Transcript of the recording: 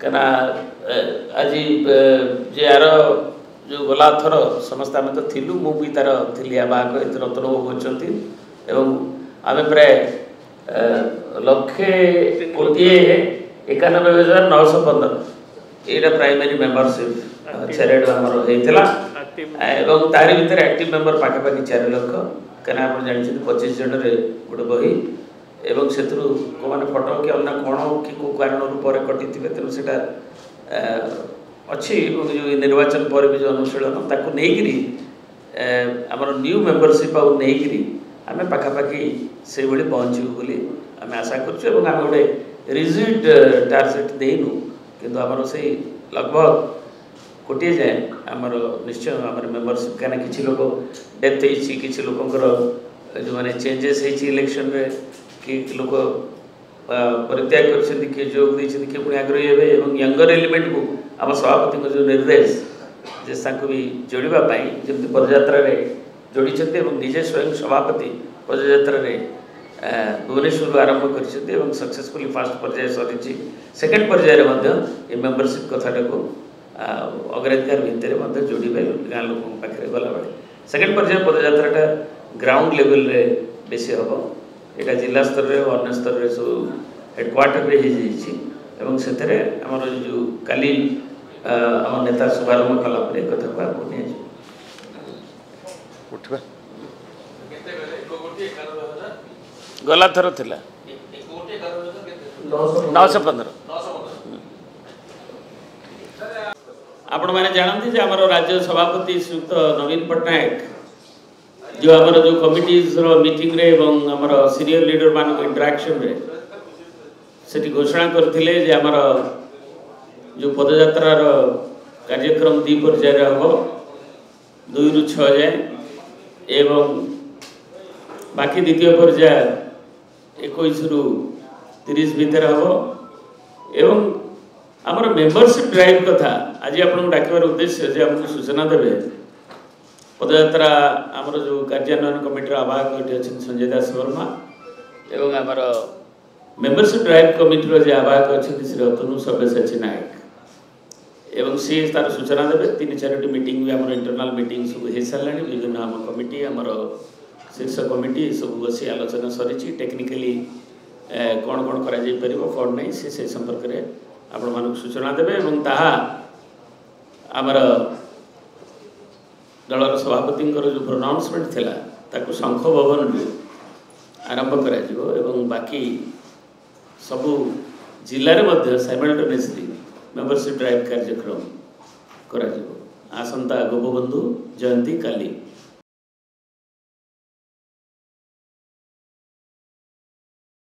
कना आज जे यार जो गला थर समस्त आम तो थिलु मु भी तार थिली बाग रतन बाबू होती एवं आम प्राय 1,91,915 ये प्राइमरी मेंबरशिप चैरिट आमर होता तारी भितर एक्टिव मेंबर पाखापाखि 4 लाख कहीं आप जानते 25 जन गोटे बही एवं से मैंने फटो कि अन्य कौन कि कौ कारण पर कटि तेणु से अच्छी जो निर्वाचन पर भी जो अनुशीलन ताकू नहीं आमर न्यू मेंबरशिप आउकरी आम पाखापाखि से भाई पहुँचू बोली आम आशा करें गोटे रिजिड टार्गेट देनु किंतु आमर से लगभग कोटे जाए आमर निश्चय आम मेंबरशिप कहीं किसी लोग डेथ होती किसी लोकर जो मैंने चेंजेस होती इलेक्शन रे कि लोग परित्याग कर किए जोग देते किए पुणी आग्रही हे यंगर एलिमेंट को आम सभापति जो निर्देश जे भी जोड़ापी जमी पदयात्रा जोड़ी निजे स्वयं सभापति पदयात्रा भुवनेश्वर आरंभ कर सक्सेसफुली फास्ट पर्याय सरी सेकेंड पर्याय मेंबरशिप कथाटा को अग्राधिकार भितर जोड़े गाँ लोक पाखे गला बेले सेकेंड पर्याय पदयात्रा ग्राउंड लेवल रे बेसी हम यहाँ जिला स्तर में अन्य स्तर में सब हेडक्वार्टर में हो से आमर जो काली आम नेता शुभारंभ कलापर एक कथा को आगे नहीं गला थर थिला 915 आपण मैंने जानते जे आमर राज्य सभापति श्रीयुक्त नवीन पट्टनायक जो आमर जो कमिटीज मीटिंग रे एवं आमर सीनियर लीडर मान इंटराक्शन रे सेठी घोषणा करथिले जे आमर जो पदयात्रा कार्यक्रम 2 पर्याय हम 2 ରୁ 6 जाए एवं बाकी द्वितीय पर्याय 21 ରୁ 30 भितर हम एवं आमर मेंबरशिप ड्राइव कथा आज आपको डाकिबार उद्देश्य जे हमको सूचना देवे पदयात्रा आमर जो कार्यान्वयन कमिटर आवाहक ये अच्छे संजय दास वर्मा एवं आमर मेंबरशिप ड्राइव कमिटर जो आवाहक अच्छा श्री अतनु सब्यसाची नायक एवं सी तार सूचना देवे 3-4 मीटिंग भी आम इंटरनाल मीटिंग सब हो सारे विभिन्न आम कमिटी आमर शीर्ष कमिटी सब बसी आलोचना सरी टेक्निकली कौन कौन करा कौन नहीं से संपर्क में आपण मानक सूचना देवे आमर दलर सभापति जो प्रोनाउंसमेंट थिला ताकू शंख भवन आरंभ करा बाकी सबू जिले में साइमल्टेनियसली मेंबरशिप ड्राइव कार्यक्रम करा आसंता गोपबंधु जयंती काली